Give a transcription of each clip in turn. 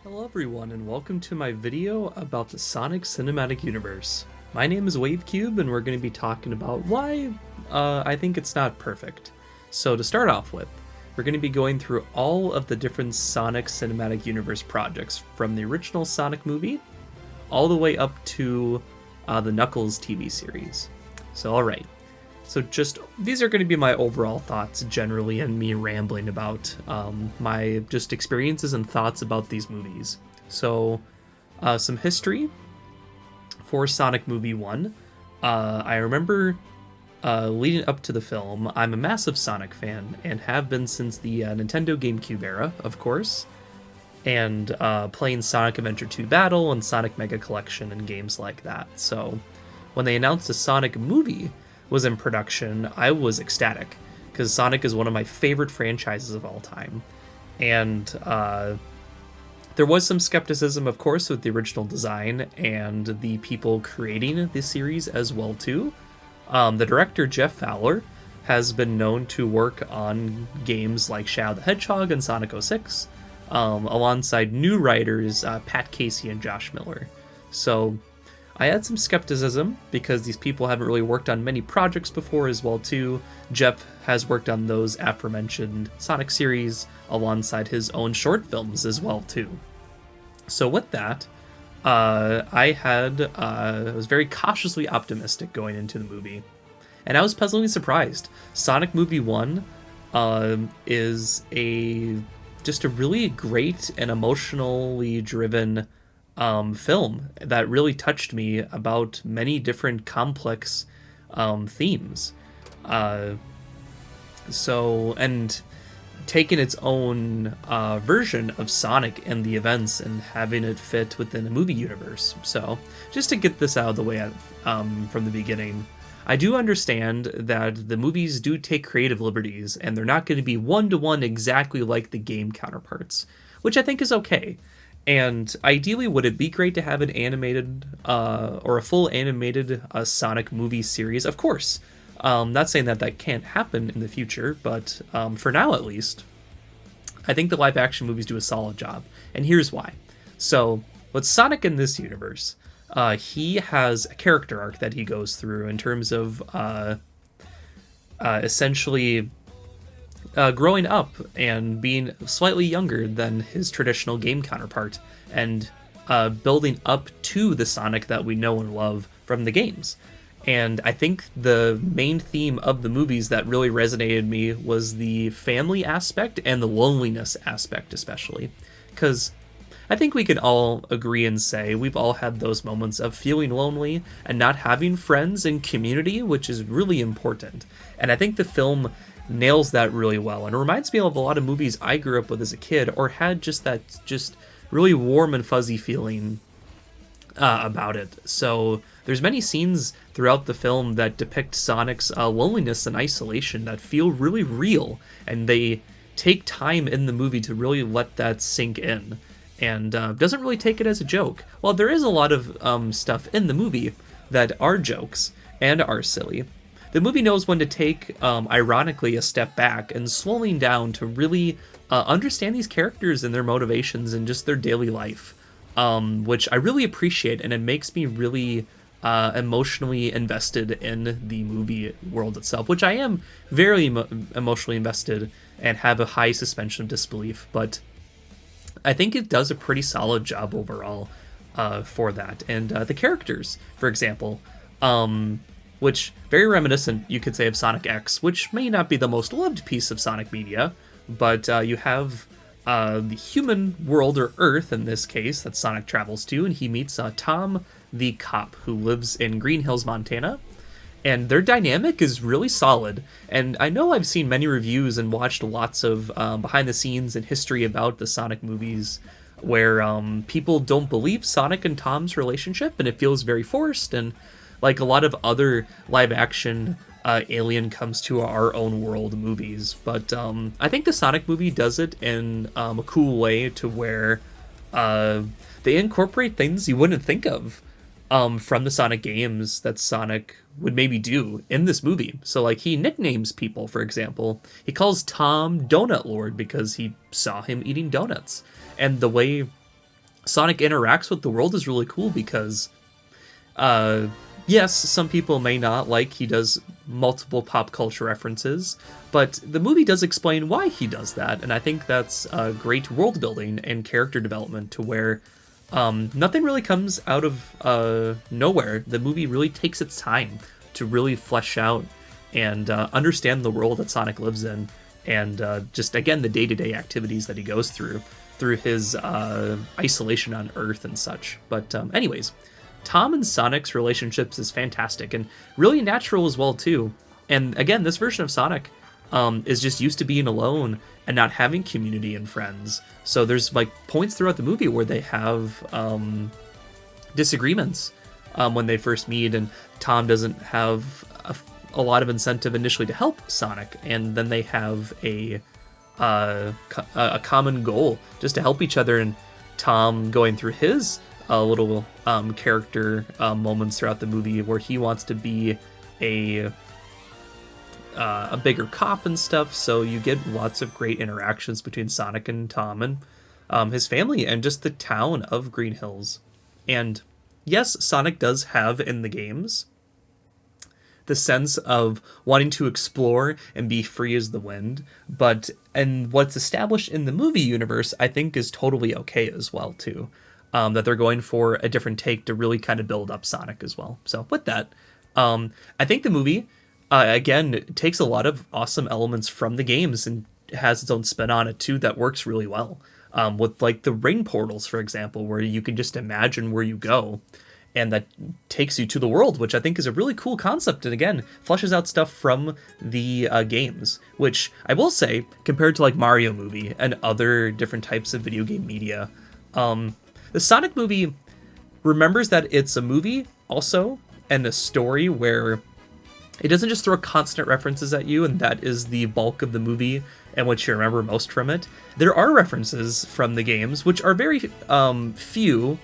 Hello everyone and welcome to my video about the Sonic Cinematic Universe. My name is WaveCube and we're going to be talking about why I think it's not perfect. So to start off with, we're going to be going through all of the different Sonic Cinematic Universe projects from the original Sonic movie all the way up to the Knuckles TV series. So alright. So these are going to be my overall thoughts generally and me rambling about my just experiences and thoughts about these movies. So some history for Sonic Movie 1. I remember leading up to the film, I'm a massive Sonic fan and have been since the Nintendo GameCube era, of course, and playing Sonic Adventure 2 Battle and Sonic Mega Collection and games like that. So when they announced a Sonic movie was in production, I was ecstatic because Sonic is one of my favorite franchises of all time. And there was some skepticism, of course, with the original design and the people creating the series as well, too. The director, Jeff Fowler, has been known to work on games like Shadow the Hedgehog and Sonic 06, alongside new writers Pat Casey and Josh Miller. So I had some skepticism because these people haven't really worked on many projects before as well too. Jeff has worked on those aforementioned Sonic series alongside his own short films as well too. So with that, I was very cautiously optimistic going into the movie, and I was pleasantly surprised. Sonic Movie 1 is just a really great and emotionally driven film that really touched me about many different complex themes. And taking its own version of Sonic and the events and having it fit within the movie universe. So just to get this out of the way from the beginning, I do understand that the movies do take creative liberties and they're not going to be one-to-one exactly like the game counterparts, which I think is okay. And ideally, would it be great to have an animated or a full animated Sonic movie series? Of course. Not saying that can't happen in the future, but for now at least, I think the live action movies do a solid job. And here's why. So, with Sonic in this universe, he has a character arc that he goes through in terms of essentially growing up and being slightly younger than his traditional game counterpart and building up to the Sonic that we know and love from the games. And I think the main theme of the movies that really resonated me was the family aspect and the loneliness aspect especially. Because I think we can all agree and say we've all had those moments of feeling lonely and not having friends and community, which is really important. And I think the film nails that really well, and it reminds me of a lot of movies I grew up with as a kid or had just really warm and fuzzy feeling about it. So there's many scenes throughout the film that depict Sonic's loneliness and isolation that feel really real, and they take time in the movie to really let that sink in, and doesn't really take it as a joke. While there is a lot of stuff in the movie that are jokes and are silly, the movie knows when to take, ironically, a step back and slowing down to really understand these characters and their motivations and just their daily life, which I really appreciate, and it makes me really emotionally invested in the movie world itself, which I am very emotionally invested and have a high suspension of disbelief, but I think it does a pretty solid job overall for that. And the characters, for example, which very reminiscent, you could say, of Sonic X, which may not be the most loved piece of Sonic media, but you have the human world, or Earth in this case, that Sonic travels to, and he meets Tom the cop who lives in Green Hills, Montana, and their dynamic is really solid. And I know I've seen many reviews and watched lots of behind the scenes and history about the Sonic movies where people don't believe Sonic and Tom's relationship, and it feels very forced, and like a lot of other live-action Alien Comes to Our Own World movies. But I think the Sonic movie does it in a cool way to where they incorporate things you wouldn't think of from the Sonic games that Sonic would maybe do in this movie. So, like, he nicknames people, for example. He calls Tom Donut Lord because he saw him eating donuts. And the way Sonic interacts with the world is really cool because uh, yes, some people may not like he does multiple pop culture references, but the movie does explain why he does that, and I think that's great world building and character development to where nothing really comes out of nowhere. The movie really takes its time to really flesh out and understand the world that Sonic lives in, and just again the day-to-day activities that he goes through his isolation on Earth and such. But anyways, Tom and Sonic's relationships is fantastic and really natural as well too. And again, this version of Sonic is just used to being alone and not having community and friends. So there's like points throughout the movie where they have disagreements when they first meet, and Tom doesn't have a lot of incentive initially to help Sonic, and then they have a common goal just to help each other, and Tom going through his little character moments throughout the movie where he wants to be a bigger cop and stuff. So you get lots of great interactions between Sonic and Tom and his family and just the town of Green Hills. And yes, Sonic does have in the games the sense of wanting to explore and be free as the wind, and what's established in the movie universe, I think, is totally okay as well too. That they're going for a different take to really kind of build up Sonic as well. So with that, I think the movie again takes a lot of awesome elements from the games and has its own spin on it too that works really well. With like the ring portals, for example, where you can just imagine where you go, and that takes you to the world, which I think is a really cool concept, and again, fleshes out stuff from the games, which I will say, compared to like Mario movie and other different types of video game media, the Sonic movie remembers that it's a movie also, and a story where it doesn't just throw constant references at you, and that is the bulk of the movie and what you remember most from it. There are references from the games, which are very few,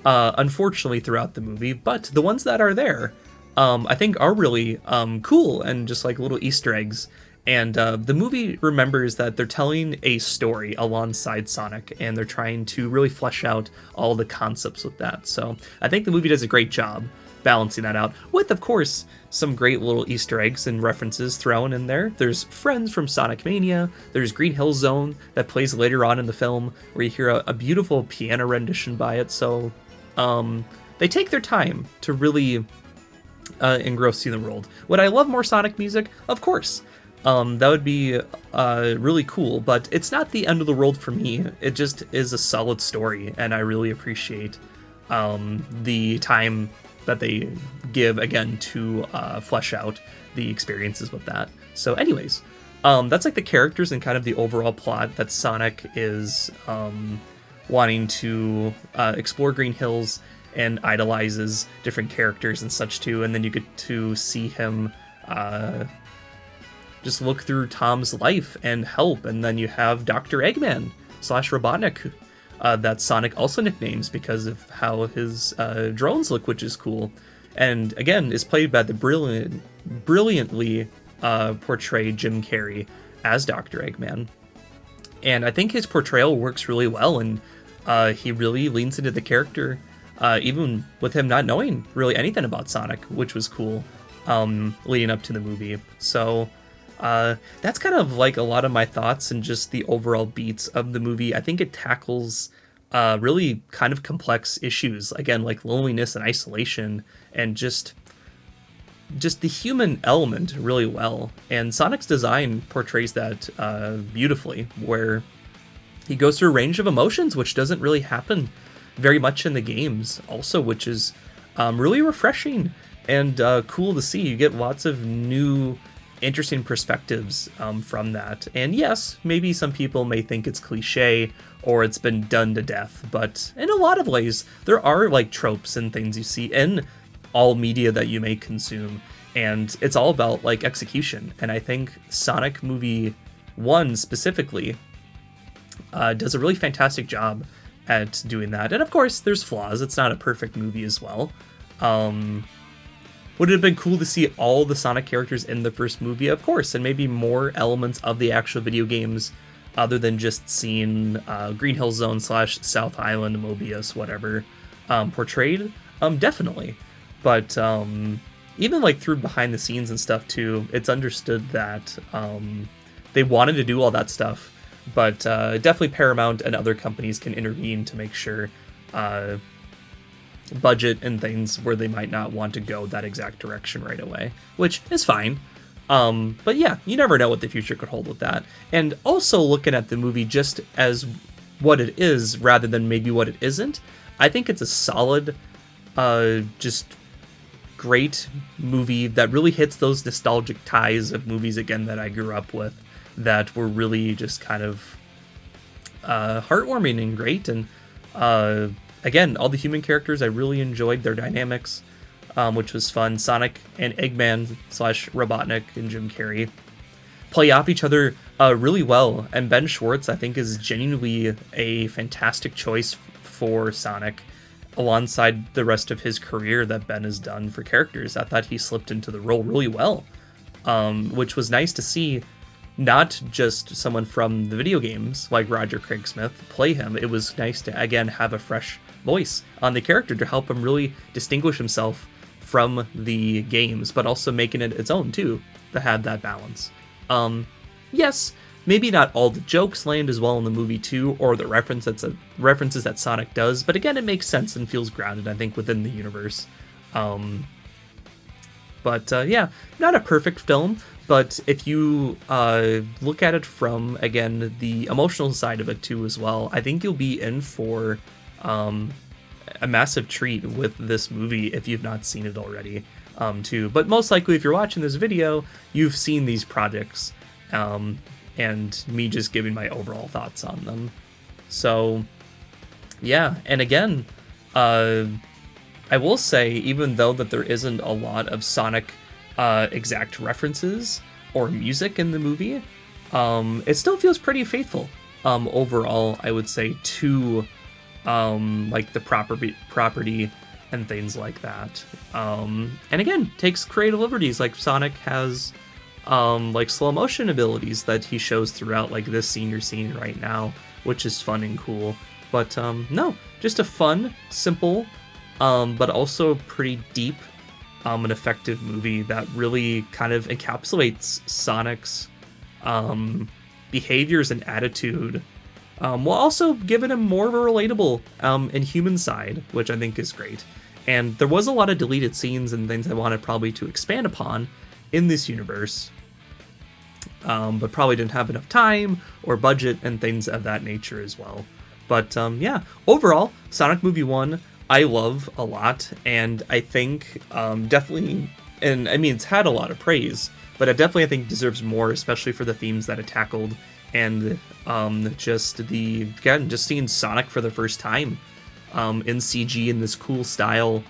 unfortunately, throughout the movie, but the ones that are there, I think are really cool and just like little Easter eggs. And the movie remembers that they're telling a story alongside Sonic, and they're trying to really flesh out all the concepts with that. So I think the movie does a great job balancing that out with, of course, some great little Easter eggs and references thrown in there. There's friends from Sonic Mania. There's Green Hill Zone that plays later on in the film, where you hear a beautiful piano rendition by it. So they take their time to really engross you in the world. Would I love more Sonic music? Of course. That would be really cool, but it's not the end of the world for me. It just is a solid story, and I really appreciate the time that they give, again, to flesh out the experiences with that. So anyways, that's like the characters and kind of the overall plot that Sonic is wanting to explore Green Hills and idolizes different characters and such too, and then you get to see him just look through Tom's life and help, and then you have Dr. Eggman / Robotnik that Sonic also nicknames because of how his drones look, which is cool, and again is played by the brilliantly portrayed Jim Carrey as Dr. Eggman. And I think his portrayal works really well, and he really leans into the character, even with him not knowing really anything about Sonic, which was cool leading up to the movie. So that's kind of like a lot of my thoughts and just the overall beats of the movie. I think it tackles really kind of complex issues, again, like loneliness and isolation, and just the human element really well. And Sonic's design portrays that beautifully, where he goes through a range of emotions, which doesn't really happen very much in the games also, which is really refreshing and cool to see. You get lots of new interesting perspectives from that. And yes, maybe some people may think it's cliche or it's been done to death, but in a lot of ways, there are like tropes and things you see in all media that you may consume, and it's all about like execution. And I think Sonic Movie 1 specifically does a really fantastic job at doing that. And of course, there's flaws. It's not a perfect movie as well. Would it have been cool to see all the Sonic characters in the first movie? Of course, and maybe more elements of the actual video games other than just seeing Green Hill Zone / South Island, Mobius, whatever, portrayed. Definitely. But even like through behind the scenes and stuff too, it's understood that they wanted to do all that stuff, but definitely Paramount and other companies can intervene to make sure budget and things where they might not want to go that exact direction right away, which is fine. But yeah, you never know what the future could hold with that. And also looking at the movie just as what it is rather than maybe what it isn't, I think it's a solid, just great movie that really hits those nostalgic ties of movies again that I grew up with, that were really just kind of heartwarming and great. And again, all the human characters, I really enjoyed their dynamics, which was fun. Sonic and Eggman / Robotnik and Jim Carrey play off each other really well, and Ben Schwartz, I think, is genuinely a fantastic choice for Sonic, alongside the rest of his career that Ben has done for characters. I thought he slipped into the role really well, which was nice to see. Not just someone from the video games like Roger Craig Smith play him. It was nice to, again, have a fresh voice on the character to help him really distinguish himself from the games, but also making it its own too, to have that balance. Yes, maybe not all the jokes land as well in the movie too, or the references that Sonic does, but again, it makes sense and feels grounded, I think, within the universe. But yeah, not a perfect film, but if you look at it from, again, the emotional side of it too as well, I think you'll be in for a massive treat with this movie if you've not seen it already too. But most likely, if you're watching this video, you've seen these projects, and me just giving my overall thoughts on them. So yeah, and again, I will say, even though that there isn't a lot of Sonic exact references or music in the movie, it still feels pretty faithful overall, I would say, to like the property and things like that. And again, takes creative liberties. Like Sonic has like slow motion abilities that he shows throughout, like this scene you're seeing right now, which is fun and cool. But no, just a fun, simple, but also pretty deep and effective movie that really kind of encapsulates Sonic's behaviors and attitude, while also giving him more of a relatable and human side, which I think is great. And there was a lot of deleted scenes and things I wanted probably to expand upon in this universe, but probably didn't have enough time or budget and things of that nature as well. But yeah, overall, Sonic Movie 1, I love a lot, and I think definitely, and I mean, it's had a lot of praise, but it definitely, I think, deserves more, especially for the themes that it tackled, and just seeing Sonic for the first time in CG in this cool style,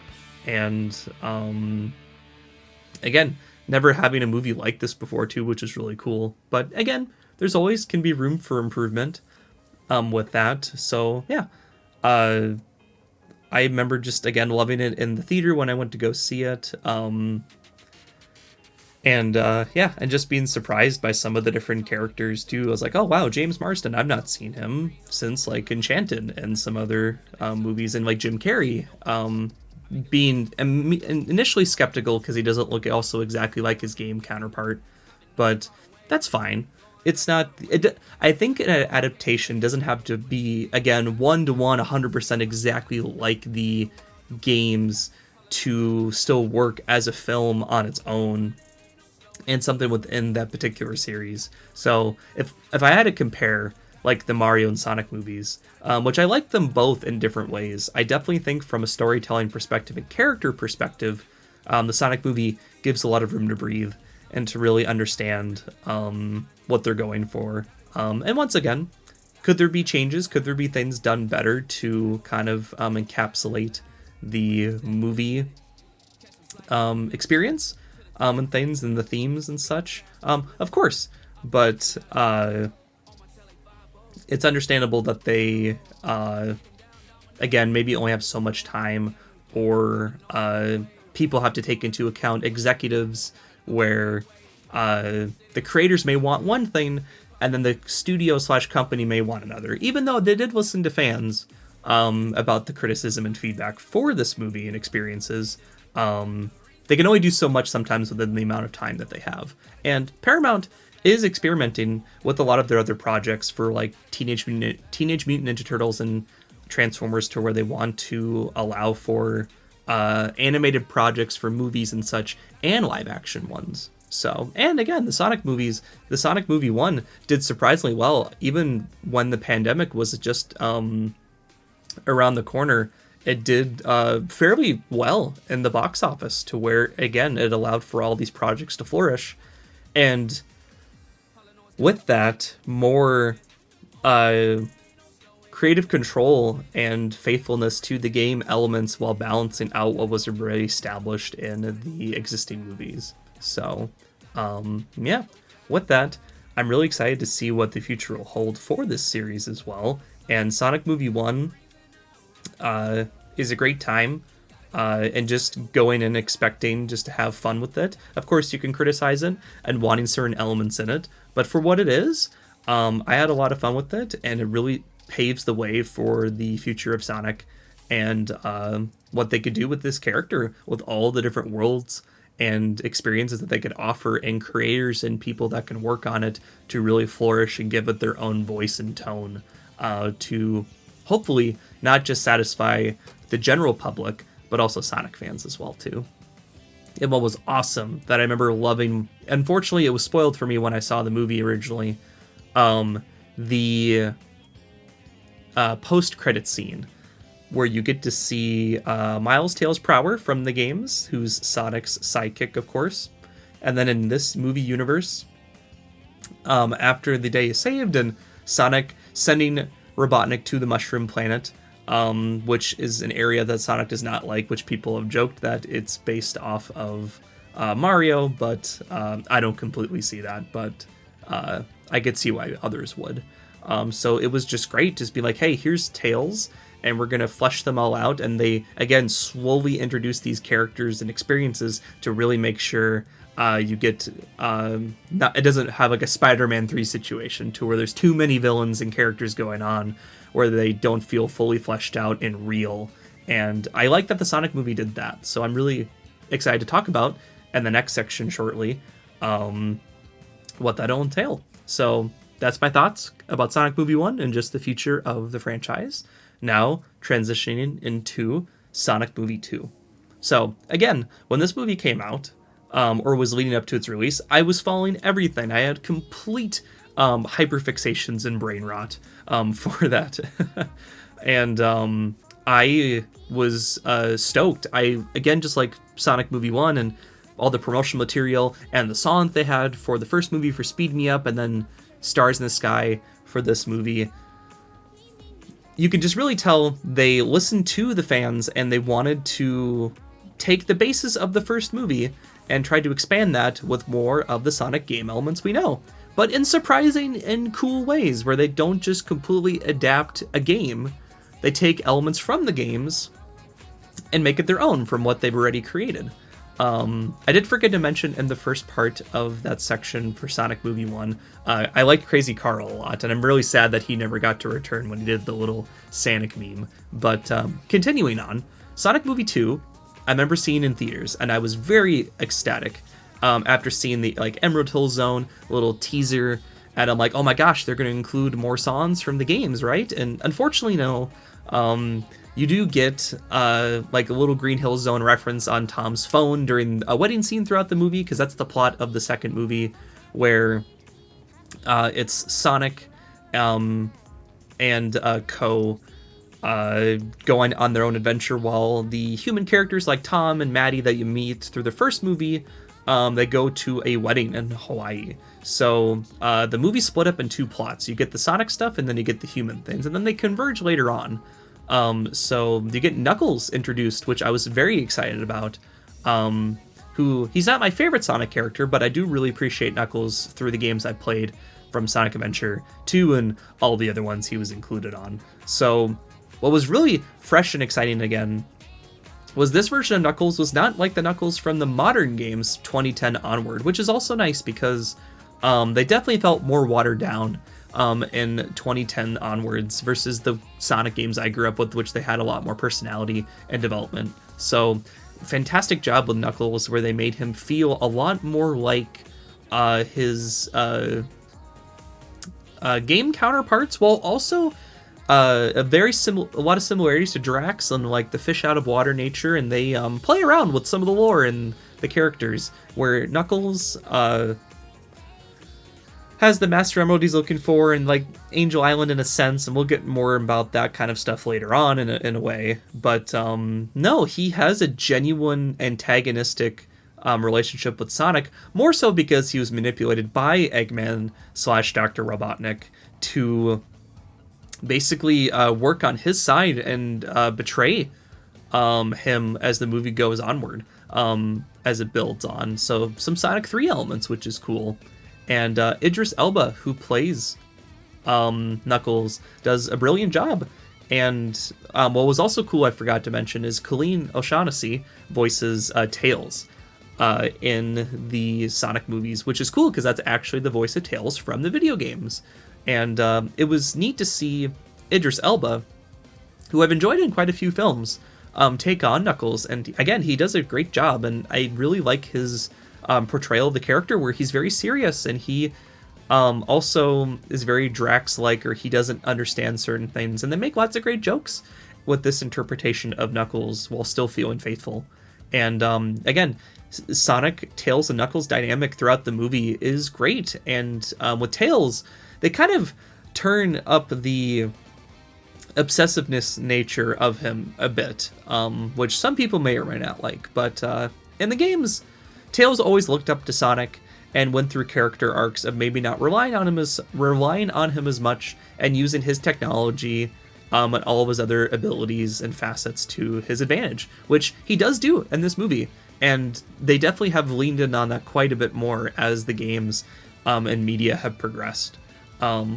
and again, never having a movie like this before too, which is really cool. But again, there's always can be room for improvement with that. So yeah, I remember just, again, loving it in the theater when I went to go see it. And yeah, and just being surprised by some of the different characters too. I was like, oh wow, James Marsden, I've not seen him since like Enchanted and some other movies, and like Jim Carrey, being initially skeptical because he doesn't look also exactly like his game counterpart, but that's fine. It's not, I think an adaptation doesn't have to be, again, 1-to-1, 100% exactly like the games to still work as a film on its own and something within that particular series. So if I had to compare like the Mario and Sonic movies, which I like them both in different ways, I definitely think from a storytelling perspective and character perspective, the Sonic movie gives a lot of room to breathe and to really understand what they're going for. And once again, could there be changes? Could there be things done better to kind of encapsulate the movie experience and things and the themes and such? Of course, but it's understandable that they, again, maybe only have so much time, or people have to take into account executives where the creators may want one thing and then the studio slash company may want another. Even though they did listen to fans about the criticism and feedback for this movie and experiences, they can only do so much sometimes within the amount of time that they have. And Paramount is experimenting with a lot of their other projects for like Teenage Mutant Ninja Turtles and Transformers, to where they want to allow for animated projects for movies and such, and live action ones. So, and again, the Sonic movie 1 did surprisingly well, even when the pandemic was just around the corner. It did fairly well in the box office, to where, again, it allowed for all these projects to flourish. And with that, more creative control and faithfulness to the game elements while balancing out what was already established in the existing movies. So, yeah, with that, I'm really excited to see what the future will hold for this series as well. And Sonic Movie 1 is a great time, and just going and expecting just to have fun with it. Of course, you can criticize it and wanting certain elements in it, but for what it is, I had a lot of fun with it, and it really paves the way for the future of Sonic and what they could do with this character, with all the different worlds and experiences that they could offer, and creators and people that can work on it to really flourish and give it their own voice and tone, to hopefully not just satisfy the general public, but also Sonic fans as well too. And what was awesome that I remember loving, unfortunately it was spoiled for me when I saw the movie originally, the post-credit scene where you get to see Miles Tails Prower from the games, who's Sonic's sidekick, of course. And then in this movie universe, after the day is saved and Sonic sending Robotnik to the Mushroom Planet, which is an area that Sonic does not like, which people have joked that it's based off of Mario, but I don't completely see that, but I could see why others would. So it was just great, just be like, hey, here's Tails, and we're going to flesh them all out, and they, again, slowly introduce these characters and experiences to really make sure you get, it doesn't have like a Spider-Man 3 situation to where there's too many villains and characters going on, where they don't feel fully fleshed out and real. And I like that the Sonic movie did that, so I'm really excited to talk about in the next section shortly what that'll entail. So that's my thoughts about Sonic Movie 1 and just the future of the franchise. Now, transitioning into Sonic Movie 2. So, again, when this movie came out, or was leading up to its release, I was following everything. I had complete hyperfixations and brain rot for that. And I was stoked. I, again, just like Sonic Movie 1 and all the promotional material and the song they had for the first movie for Speed Me Up, and then Stars in the Sky for this movie, you can just really tell they listened to the fans and they wanted to take the basis of the first movie and try to expand that with more of the Sonic game elements we know, but in surprising and cool ways, where they don't just completely adapt a game. They take elements from the games and make it their own from what they've already created. I did forget to mention in the first part of that section for Sonic Movie 1, I liked Crazy Carl a lot, and I'm really sad that he never got to return when he did the little Sonic meme. But continuing on, Sonic Movie 2, I remember seeing in theaters, and I was very ecstatic after seeing the Emerald Hill Zone little teaser, and I'm like, oh my gosh, they're going to include more songs from the games, right? And unfortunately, no. You do get a little Green Hill Zone reference on Tom's phone during a wedding scene throughout the movie, because that's the plot of the second movie, where it's Sonic and Co. Going on their own adventure, while the human characters like Tom and Maddie that you meet through the first movie, they go to a wedding in Hawaii. So the movie split up in two plots. You get the Sonic stuff, and then you get the human things, and then they converge later on. So you get Knuckles introduced, which I was very excited about. Who, he's not my favorite Sonic character, but I do really appreciate Knuckles through the games I played, from Sonic Adventure 2 and all the other ones he was included on. So what was really fresh and exciting again was this version of Knuckles was not like the Knuckles from the modern games 2010 onward, which is also nice because They definitely felt more watered down in 2010 onwards versus the Sonic games I grew up with, which they had a lot more personality and development. So, fantastic job with Knuckles, where they made him feel a lot more like his game counterparts, while also a lot of similarities to Drax and like the fish out of water nature, and they play around with some of the lore and the characters, where Knuckles has the Master Emerald he's looking for, and like Angel Island in a sense, and we'll get more about that kind of stuff later on in a way. But no, he has a genuine antagonistic relationship with Sonic, more so because he was manipulated by Eggman / Dr. Robotnik to basically work on his side and betray him as the movie goes onward, as it builds on. So some Sonic 3 elements, which is cool. And Idris Elba, who plays Knuckles, does a brilliant job. And what was also cool, I forgot to mention, is Colleen O'Shaughnessy voices Tails in the Sonic movies, which is cool because that's actually the voice of Tails from the video games. And it was neat to see Idris Elba, who I've enjoyed in quite a few films, take on Knuckles. And again, he does a great job, and I really like his portrayal of the character, where he's very serious, and he also is very Drax-like, or he doesn't understand certain things, and they make lots of great jokes with this interpretation of Knuckles while still feeling faithful. And again, Sonic, Tails, and Knuckles dynamic throughout the movie is great, and with Tails, they kind of turn up the obsessiveness nature of him a bit, which some people may or may not like, but in the games, Tails always looked up to Sonic and went through character arcs of maybe not relying on him as much, and using his technology and all of his other abilities and facets to his advantage, which he does do in this movie. And they definitely have leaned in on that quite a bit more as the games and media have progressed,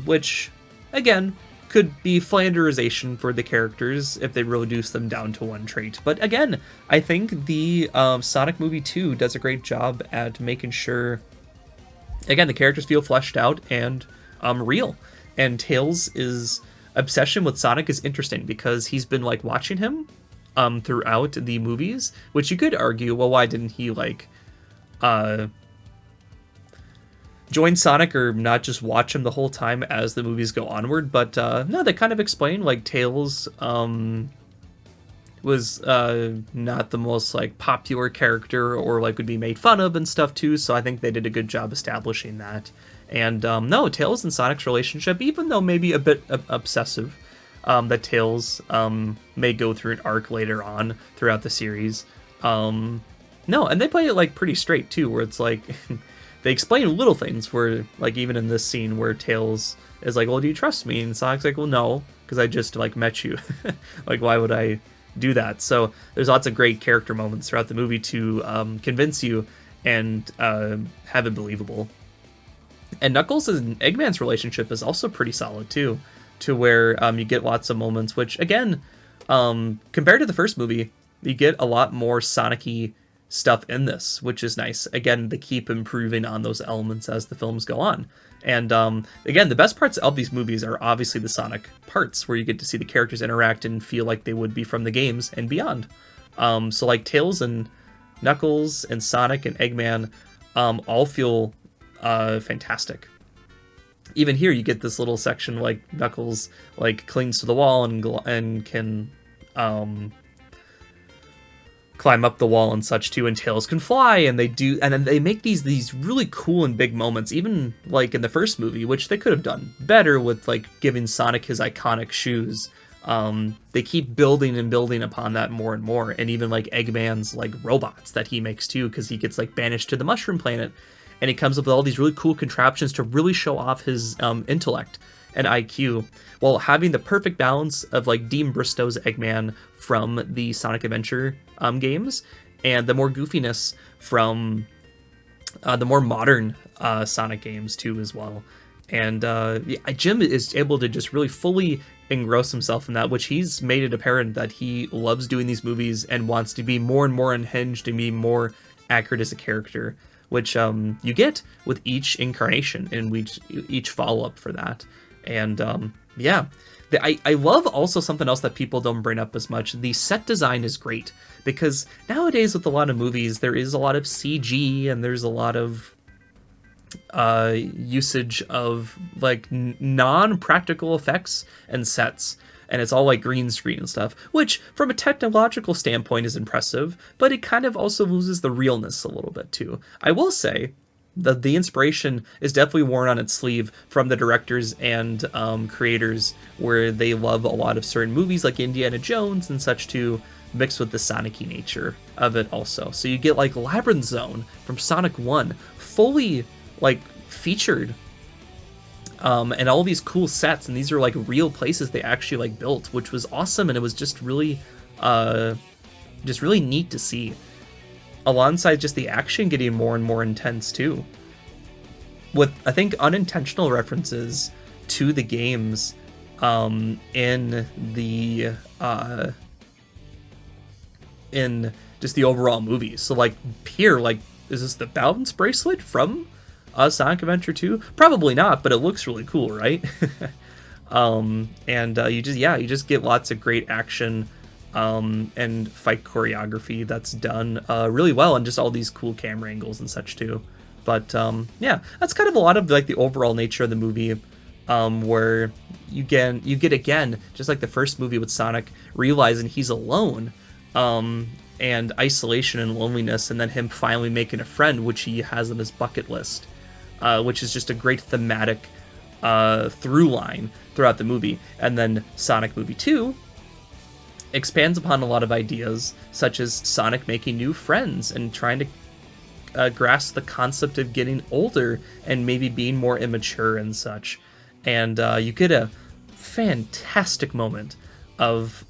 which again could be Flanderization for the characters if they reduce them down to one trait. But again, I think the Sonic movie 2 does a great job at making sure, again, the characters feel fleshed out and real. And Tails' obsession with Sonic is interesting because he's been like watching him throughout the movies, which you could argue, well, why didn't he like join Sonic or not just watch him the whole time as the movies go onward? But no, they kind of explain like Tails was not the most like popular character, or like would be made fun of and stuff too, so I think they did a good job establishing that. And no, Tails and Sonic's relationship, even though maybe a bit obsessive, that Tails may go through an arc later on throughout the series, no, and they play it like pretty straight too, where it's like they explain little things where, like, even in this scene where Tails is like, well, do you trust me? And Sonic's like, well, no, because I just, like, met you. Like, why would I do that? So there's lots of great character moments throughout the movie to convince you and have it believable. And Knuckles and Eggman's relationship is also pretty solid, too, to where you get lots of moments, which, again, compared to the first movie, you get a lot more Sonic-y stuff in this, which is nice. Again, they keep improving on those elements as the films go on. And again, the best parts of these movies are obviously the Sonic parts, where you get to see the characters interact and feel like they would be from the games and beyond. So like Tails and Knuckles and Sonic and Eggman all feel fantastic. Even here, you get this little section like Knuckles like clings to the wall and can climb up the wall and such too, and Tails can fly, and then they make these really cool and big moments, even like in the first movie, which they could have done better with like giving Sonic his iconic shoes. They keep building and building upon that more and more, and even like Eggman's like robots that he makes too, because he gets like banished to the Mushroom Planet, and he comes up with all these really cool contraptions to really show off his intellect and IQ, while having the perfect balance of like Dean Bristow's Eggman from the Sonic Adventure games, and the more goofiness from the more modern Sonic games too as well. And Jim is able to just really fully engross himself in that, which he's made it apparent that he loves doing these movies and wants to be more and more unhinged and be more accurate as a character, which you get with each incarnation and each follow-up for that. And yeah, I love also something else that people don't bring up as much. The set design is great, because nowadays with a lot of movies, there is a lot of CG and there's a lot of usage of like non-practical effects and sets, and it's all like green screen and stuff, which from a technological standpoint is impressive, but it kind of also loses the realness a little bit too. I will say that the inspiration is definitely worn on its sleeve from the directors and creators, where they love a lot of certain movies like Indiana Jones and such too, mixed with the Sonic-y nature of it also. So you get like Labyrinth Zone from Sonic 1 fully like featured, and all these cool sets, and these are like real places they actually like built, which was awesome, and it was just really neat to see, alongside just the action getting more and more intense too, with I think unintentional references to the games in just the overall movie. So like here, like, is this the balance bracelet from Sonic Adventure 2? Probably not, but it looks really cool, right? You just get lots of great action and fight choreography that's done really well, and just all these cool camera angles and such too. But yeah, that's kind of a lot of like the overall nature of the movie, where you get again, just like the first movie with Sonic, realizing he's alone, and isolation and loneliness, and then him finally making a friend, which he has on his bucket list, which is just a great thematic through line throughout the movie. And then Sonic Movie 2 expands upon a lot of ideas, such as Sonic making new friends and trying to grasp the concept of getting older and maybe being more immature and such. And you get a fantastic moment of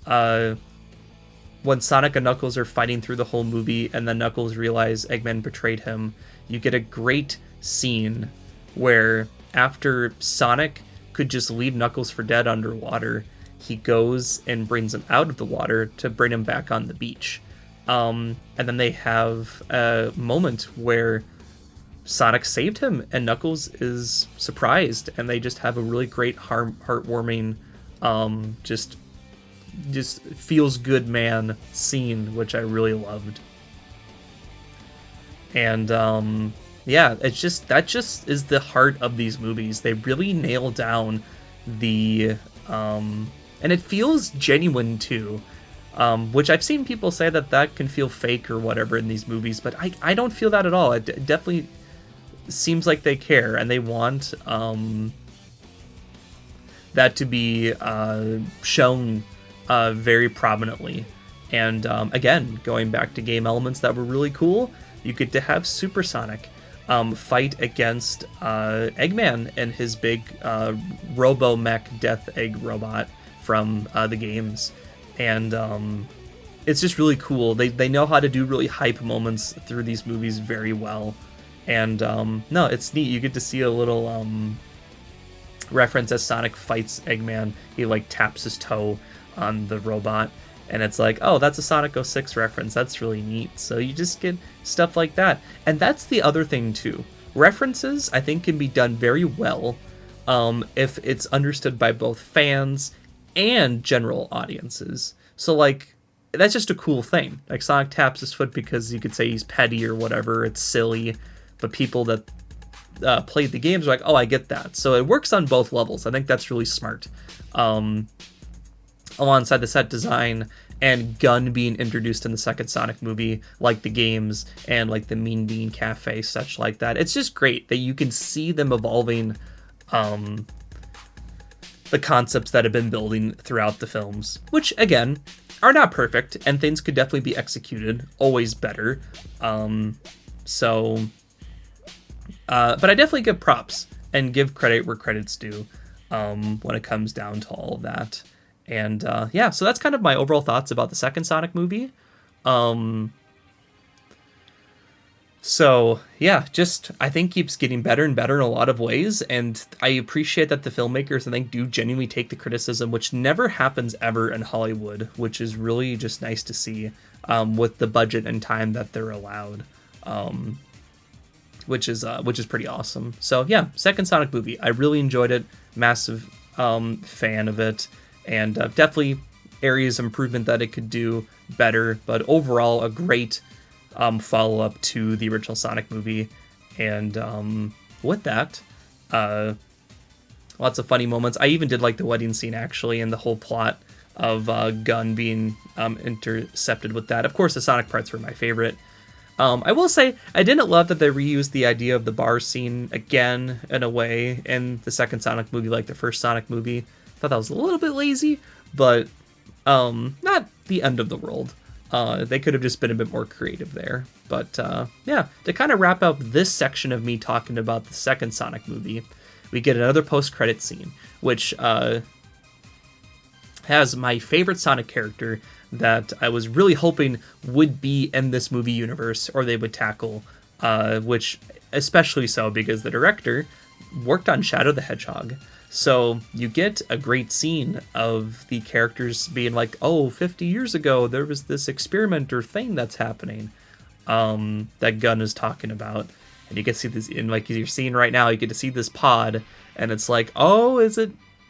when Sonic and Knuckles are fighting through the whole movie, and then Knuckles realize Eggman betrayed him. You get a great scene where after Sonic could just leave Knuckles for dead underwater, he goes and brings him out of the water to bring him back on the beach. And then they have a moment where Sonic saved him, and Knuckles is surprised, and they just have a really great heartwarming, just feels good man scene, which I really loved. And yeah, that just is the heart of these movies. They really nail down the and it feels genuine too, which I've seen people say that can feel fake or whatever in these movies, but I don't feel that at all. It definitely seems like they care, and they want that to be shown very prominently. And again, going back to game elements that were really cool, you get to have Super Sonic fight against Eggman and his big Robo-Mech Death Egg robot from the games. And it's just really cool. They know how to do really hype moments through these movies very well. And no, it's neat. You get to see a little reference as Sonic fights Eggman. He like taps his toe on the robot, and it's like, oh, that's a Sonic 06 reference. That's really neat. So you just get stuff like that. And that's the other thing too. References, I think, can be done very well if it's understood by both fans and general audiences. So like, that's just a cool thing. Like Sonic taps his foot because you could say he's petty or whatever. It's silly, but people that played the games are like, oh, I get that. So it works on both levels. I think that's really smart. Alongside the set design and Gun being introduced in the second Sonic movie, like the games and like the Mean Bean Cafe, such like that. It's just great that you can see them evolving the concepts that have been building throughout the films, which again are not perfect, and things could definitely be executed always better. But I definitely give props and give credit where credit's due when it comes down to all of that. And yeah, so that's kind of my overall thoughts about the second Sonic movie. So yeah, just I think keeps getting better and better in a lot of ways, and I appreciate that the filmmakers, I think, do genuinely take the criticism, which never happens ever in Hollywood, which is really just nice to see with the budget and time that they're allowed. which is pretty awesome. So yeah, second Sonic movie, I really enjoyed it. Massive fan of it, and definitely areas of improvement that it could do better, but overall a great follow up to the original Sonic movie. And with that, lots of funny moments. I even did like the wedding scene actually, and the whole plot of Gun being intercepted with that. Of course, the Sonic parts were my favorite. I will say, I didn't love that they reused the idea of the bar scene again, in a way, in the second Sonic movie, like the first Sonic movie. I thought that was a little bit lazy, but not the end of the world. They could have just been a bit more creative there. But yeah, to kind of wrap up this section of me talking about the second Sonic movie, we get another post-credit scene, which has my favorite Sonic character that I was really hoping would be in this movie universe, or they would tackle, which especially so because the director worked on Shadow the Hedgehog. So you get a great scene of the characters being like, oh, 50 years ago, there was this experiment or thing that's happening that Gunn is talking about. And you get to see this, in like you're seeing right now, you get to see this pod, and it's like, oh,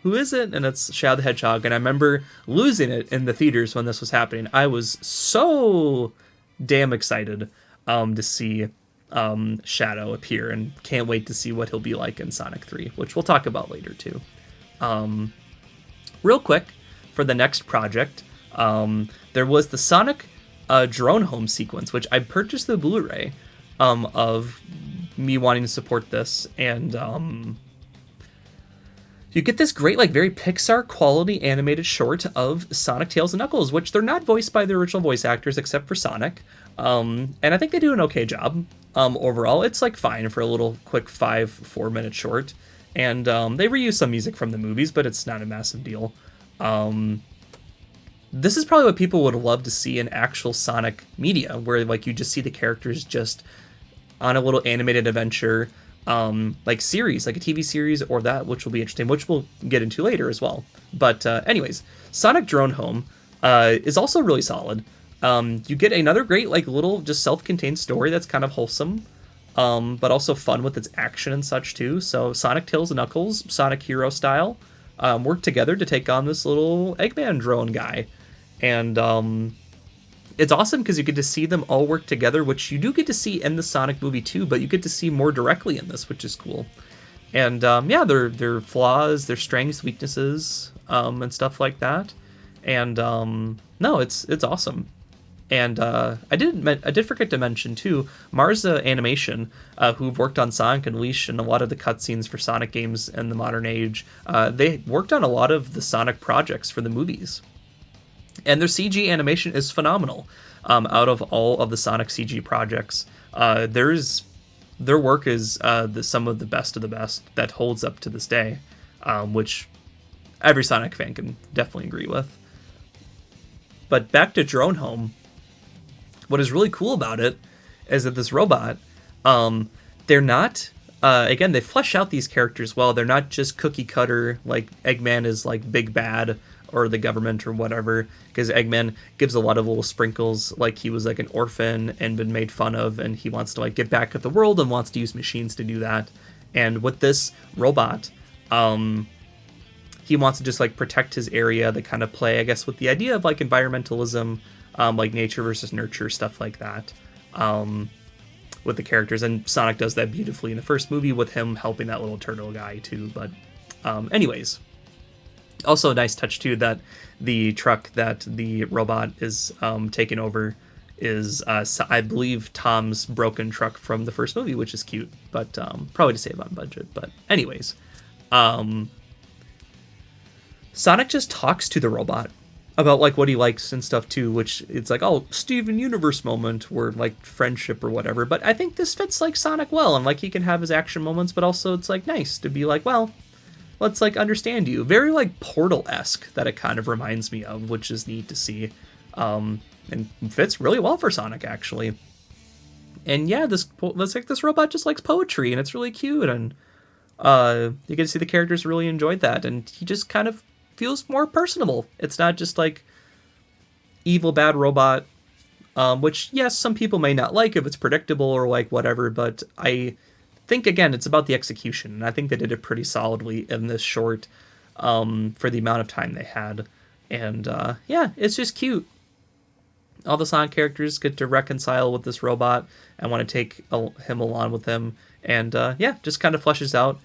who is it? And it's Shadow the Hedgehog. And I remember losing it in the theaters when this was happening. I was so damn excited to see Shadow appear, and can't wait to see what he'll be like in Sonic 3, which we'll talk about later too. Real quick, for the next project, there was the Sonic drone home sequence, which I purchased the Blu-ray of me wanting to support this, and you get this great, like, very Pixar quality animated short of Sonic, Tails, and Knuckles, which they're not voiced by the original voice actors except for Sonic. And I think they do an okay job. Overall, it's like fine for a little quick 4 minute short. And they reuse some music from the movies, but it's not a massive deal. This is probably what people would love to see in actual Sonic media, where like you just see the characters just on a little animated adventure, like series, like a TV series, or that, which will be interesting, which we'll get into later as well. But anyways, Sonic Drone Home is also really solid. You get another great, like, little just self-contained story that's kind of wholesome, but also fun with its action and such too. So Sonic, Tails, and Knuckles, Sonic Hero style, work together to take on this little Eggman drone guy. And it's awesome because you get to see them all work together, which you do get to see in the Sonic movie too, but you get to see more directly in this, which is cool. And yeah, their flaws, their strengths, weaknesses, and stuff like that. And no, it's awesome. And I did forget to mention too, Marza Animation, who've worked on Sonic Unleashed and a lot of the cutscenes for Sonic games in the modern age. They worked on a lot of the Sonic projects for the movies. And their CG animation is phenomenal. Out of all of the Sonic CG projects, their work is some of the best that holds up to this day, which every Sonic fan can definitely agree with. But back to Drone Home, what is really cool about it is that this robot, they're not, again, they flesh out these characters well. They're not just cookie cutter, like Eggman is like big bad, or the government or whatever, because Eggman gives a lot of little sprinkles, like he was like an orphan and been made fun of, and he wants to like get back at the world and wants to use machines to do that. And with this robot, he wants to just like protect his area, the kind of play, I guess, with the idea of like environmentalism, like nature versus nurture, stuff like that, with the characters. And Sonic does that beautifully in the first movie with him helping that little turtle guy too. But anyways, also a nice touch too that the truck that the robot is taking over is, I believe, Tom's broken truck from the first movie, which is cute, but probably to save on budget. But anyways, Sonic just talks to the robot about like what he likes and stuff too, which it's like, oh, Steven Universe moment, where like friendship or whatever. But I think this fits like Sonic well, and like he can have his action moments, but also it's like nice to be like, well, let's like understand you. Very like Portal-esque that it kind of reminds me of, which is neat to see, and fits really well for Sonic actually. And yeah, this robot just likes poetry, and it's really cute, and you get to see the characters really enjoyed that, and he just kind of feels more personable. It's not just like evil bad robot, which, yes, some people may not like if it's predictable or like whatever, but I think, again, it's about the execution, and I think they did it pretty solidly in this short for the amount of time they had. And yeah, it's just cute. All the Sonic characters get to reconcile with this robot and want to take him along with them. And yeah, just kind of fleshes out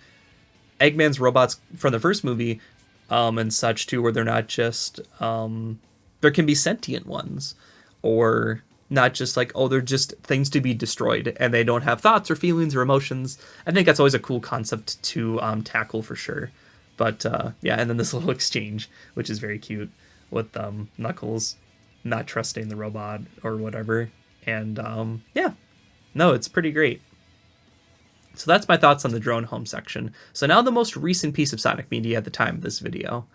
Eggman's robots from the first movie and such too, where they're not just there can be sentient ones, or not just like, oh, they're just things to be destroyed and they don't have thoughts or feelings or emotions. I think that's always a cool concept to tackle for sure. But yeah, and then this little exchange, which is very cute, with Knuckles not trusting the robot or whatever. And yeah, no, it's pretty great. So that's my thoughts on the drone home section. So now the most recent piece of Sonic media at the time of this video.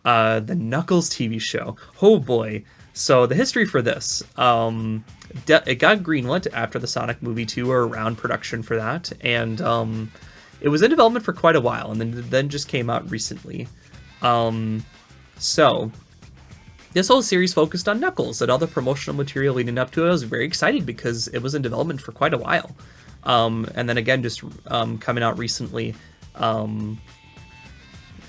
The Knuckles TV show. Oh boy. So the history for this. It got greenlit after the Sonic movie 2 or around production for that. And it was in development for quite a while and then just came out recently. So this whole series focused on Knuckles and all the promotional material leading up to it. I was very excited because it was in development for quite a while. And then again, just coming out recently. And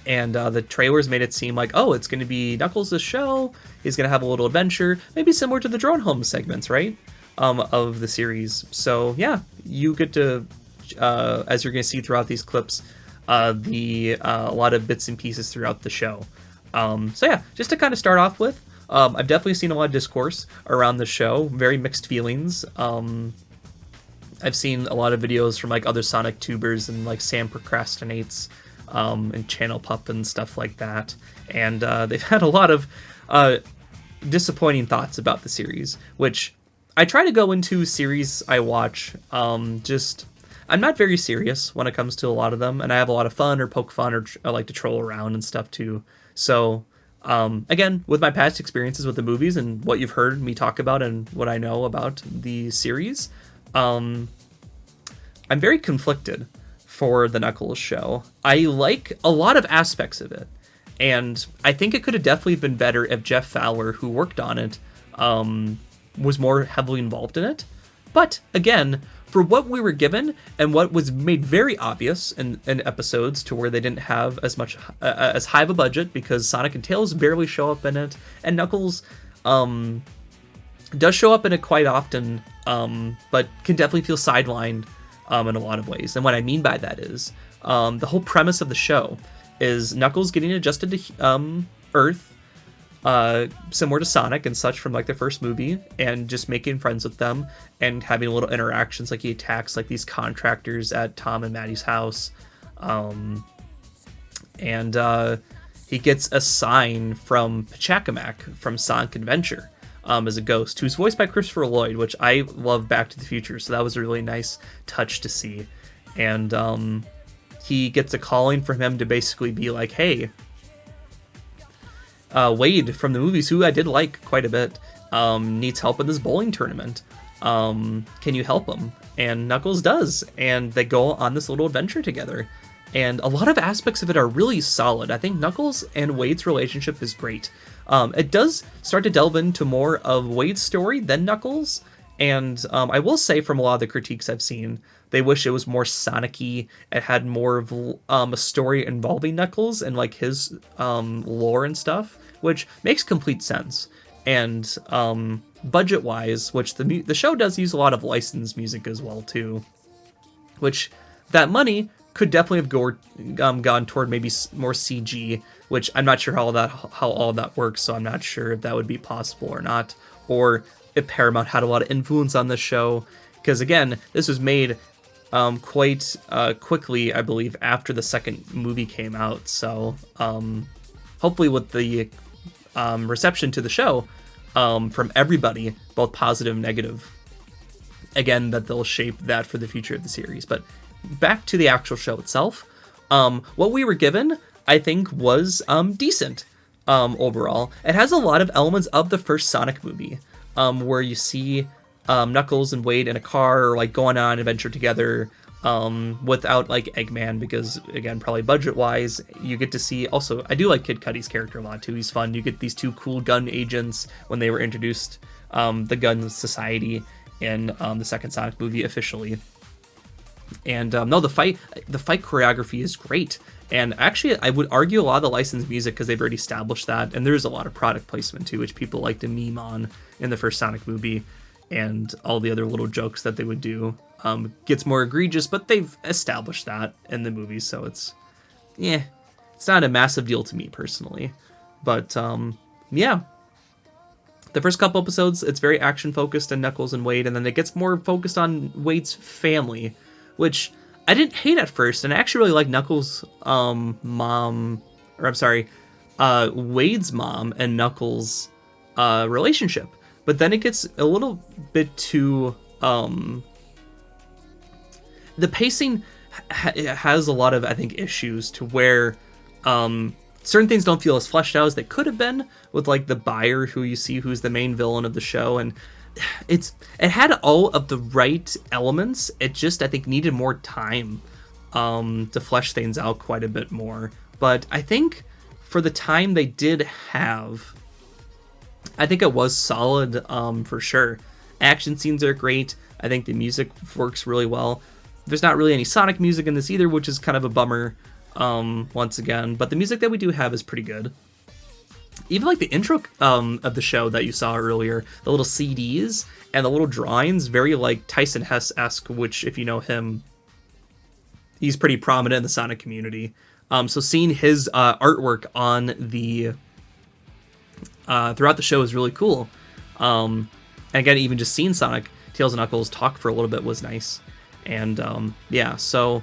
the trailers made it seem like, oh, it's going to be Knuckles' show. He's going to have a little adventure, maybe similar to the Drone Home segments, right? Of the series. So yeah, you get to, as you're going to see throughout these clips, a lot of bits and pieces throughout the show. So yeah, just to kind of start off with, I've definitely seen a lot of discourse around the show, very mixed feelings. I've seen a lot of videos from like other Sonic tubers and like Sam Procrastinates and Channel Pup and stuff like that. And they've had a lot of disappointing thoughts about the series, which I try to go into series I watch. I'm not very serious when it comes to a lot of them, and I have a lot of fun or poke fun or I like to troll around and stuff too. So again, with my past experiences with the movies and what you've heard me talk about and what I know about the series, I'm very conflicted for the Knuckles show. I like a lot of aspects of it, and I think it could have definitely been better if Jeff Fowler, who worked on it, was more heavily involved in it. But again, for what we were given and what was made very obvious in episodes to where they didn't have as much as high of a budget, because Sonic and Tails barely show up in it, and Knuckles does show up in it quite often, but can definitely feel sidelined in a lot of ways. And what I mean by that is the whole premise of the show is Knuckles getting adjusted to Earth, similar to Sonic and such from like the first movie, and just making friends with them and having little interactions. Like he attacks like these contractors at Tom and Maddie's house, and he gets a sign from Pachacamac from Sonic Adventure as a ghost, who's voiced by Christopher Lloyd, which I love Back to the Future, so that was a really nice touch to see. And he gets a calling from him to basically be like, hey, Wade from the movies, who I did like quite a bit, needs help in this bowling tournament. Can you help him? And Knuckles does, and they go on this little adventure together. And a lot of aspects of it are really solid. I think Knuckles and Wade's relationship is great. It does start to delve into more of Wade's story than Knuckles. And I will say, from a lot of the critiques I've seen, they wish it was more Sonic-y. It had more of a story involving Knuckles and like his lore and stuff, which makes complete sense. And budget-wise, which the show does use a lot of licensed music as well too, which that money could definitely have gone toward maybe more CG, which I'm not sure how all that works, so I'm not sure if that would be possible or not, or if Paramount had a lot of influence on this show, because again, this was made quite quickly, I believe, after the second movie came out. So hopefully with the reception to the show from everybody, both positive and negative, again, that they'll shape that for the future of the series. But back to the actual show itself, what we were given, I think, was decent overall. It has a lot of elements of the first Sonic movie, where you see Knuckles and Wade in a car, or like going on an adventure together, without like Eggman, because again, probably budget wise, you get to see. Also, I do like Kid Cudi's character a lot too. He's fun. You get these two cool gun agents when they were introduced, the Gun Society in the second Sonic movie officially. And no, the fight choreography is great. And actually, I would argue a lot of the licensed music, because they've already established that, and there's a lot of product placement too, which people like to meme on in the first Sonic movie, and all the other little jokes that they would do gets more egregious, but they've established that in the movie, so it's not a massive deal to me personally. But yeah, the first couple episodes, it's very action focused on Knuckles and Wade, and then it gets more focused on Wade's family, which I didn't hate at first, and I actually really like Knuckles' Wade's mom and Knuckles' relationship. But then it gets a little bit too the pacing has a lot of, I think, issues to where certain things don't feel as fleshed out as they could have been, with like the buyer who you see who's the main villain of the show, and it had all of the right elements. It just, I think, needed more time to flesh things out quite a bit more. But I think for the time they did have, I think it was solid for sure. Action scenes are great. I think the music works really well. There's not really any Sonic music in this either, which is kind of a bummer once again. But the music that we do have is pretty good. Even like the intro of the show that you saw earlier, the little CDs and the little drawings, very like Tyson Hesse-esque, which if you know him, he's pretty prominent in the Sonic community. So seeing his artwork on the throughout the show is really cool. And again, even just seeing Sonic, Tails, and Knuckles talk for a little bit was nice. And yeah, so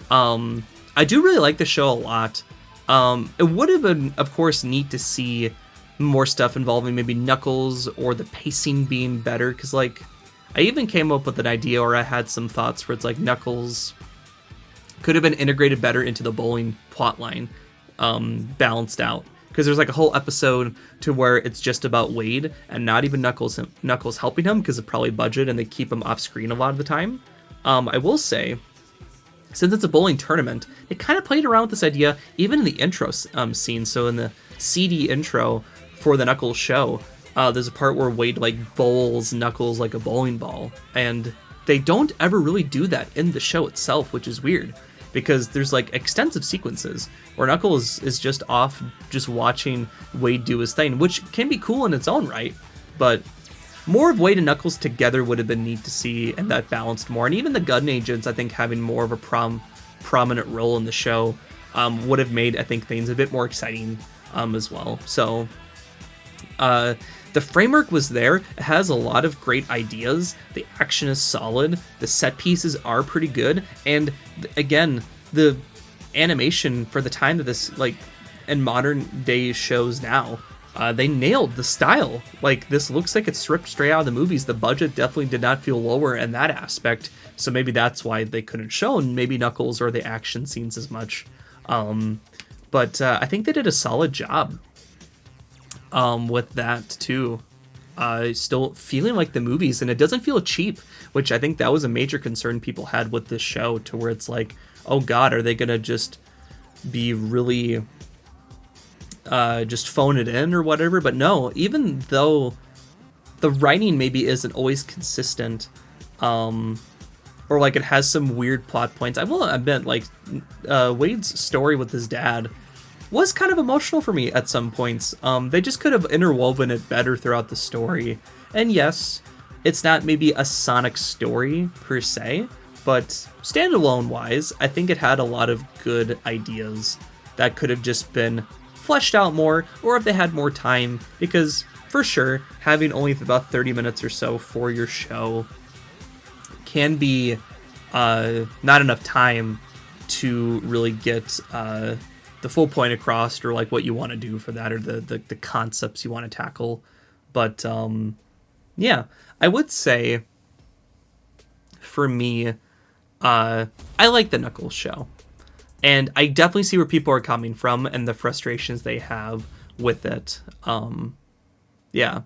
I do really like the show a lot. It would have been, of course, neat to see more stuff involving maybe Knuckles or the pacing being better, because like I even came up with an idea, or I had some thoughts where it's like Knuckles could have been integrated better into the bowling plotline, balanced out. Because there's like a whole episode to where it's just about Wade and not even Knuckles helping him, because of probably budget, and they keep him off screen a lot of the time. I will say, since it's a bowling tournament, they kind of played around with this idea even in the intro scene. So in the CD intro for the Knuckles show, there's a part where Wade like bowls Knuckles like a bowling ball, and they don't ever really do that in the show itself, which is weird, because there's like extensive sequences where Knuckles is just off just watching Wade do his thing, which can be cool in its own right, but more of Wade and Knuckles together would have been neat to see, and that balanced more. And even the gun agents, I think, having more of a prominent role in the show would have made, I think, things a bit more exciting as well. So the framework was there. It has a lot of great ideas. The action is solid. The set pieces are pretty good. And again, the animation for the time that this, like, in modern day shows now, they nailed the style. Like, this looks like it's stripped straight out of the movies. The budget definitely did not feel lower in that aspect, so maybe that's why they couldn't show maybe Knuckles or the action scenes as much. But I think they did a solid job with that too. Still feeling like the movies, and it doesn't feel cheap, which I think that was a major concern people had with this show, to where it's like, oh god, are they gonna just be really just phone it in or whatever? But no, even though the writing maybe isn't always consistent, or like it has some weird plot points, I will admit, like, Wade's story with his dad was kind of emotional for me at some points. They just could have interwoven it better throughout the story. And yes, it's not maybe a Sonic story per se, but standalone wise, I think it had a lot of good ideas that could have just been fleshed out more, or if they had more time, because for sure, having only about 30 minutes or so for your show can be not enough time to really get the full point across, or like what you want to do for that, or the concepts you want to tackle. But yeah, I would say for me, I like the Knuckles show. And I definitely see where people are coming from and the frustrations they have with it. Yeah.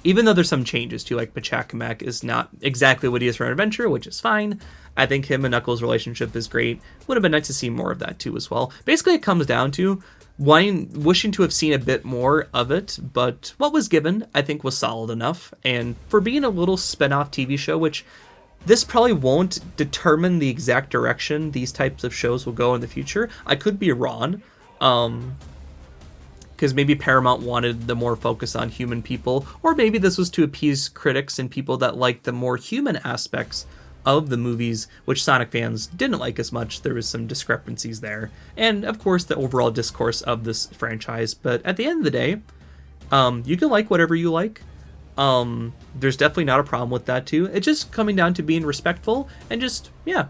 even though there's some changes too, like Pachacamac is not exactly what he is from Adventure, which is fine. I think him and Knuckles' relationship is great. Would have been nice to see more of that too as well. Basically, it comes down to wishing to have seen a bit more of it, but what was given, I think, was solid enough. And for being a little spin-off TV show, which this probably won't determine the exact direction these types of shows will go in the future. I could be wrong. Because maybe Paramount wanted the more focus on human people, or maybe this was to appease critics and people that liked the more human aspects of the movies, which Sonic fans didn't like as much. There was some discrepancies there. And, of course, the overall discourse of this franchise. But at the end of the day, you can like whatever you like. There's definitely not a problem with that, too. It's just coming down to being respectful and just, yeah.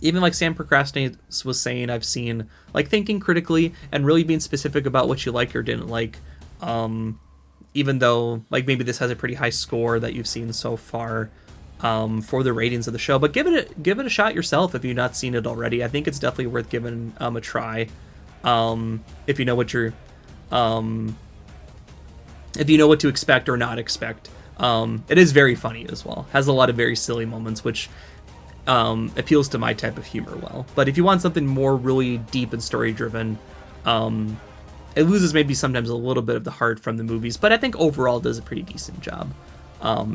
Even like Sam Procrastinates was saying, I've seen, like, thinking critically and really being specific about what you like or didn't like. Even though, like, maybe this has a pretty high score that you've seen so far for the ratings of the show. But give it a shot yourself if you've not seen it already. I think it's definitely worth giving a try. If you know what you're... if you know what to expect or not expect. It is very funny as well. Has a lot of very silly moments, which appeals to my type of humor well. But if you want something more really deep and story-driven, it loses maybe sometimes a little bit of the heart from the movies, but I think overall it does a pretty decent job.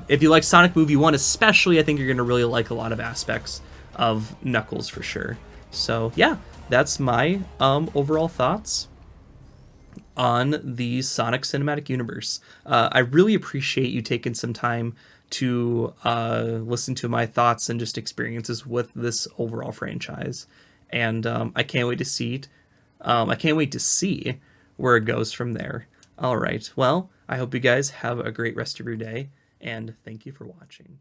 If you like Sonic Movie 1 especially, I think you're going to really like a lot of aspects of Knuckles for sure. So yeah, that's my overall thoughts on the Sonic Cinematic Universe. I really appreciate you taking some time to listen to my thoughts and just experiences with this overall franchise. And I can't wait to see it. I can't wait to see where it goes from there. All right. Well, I hope you guys have a great rest of your day, and thank you for watching.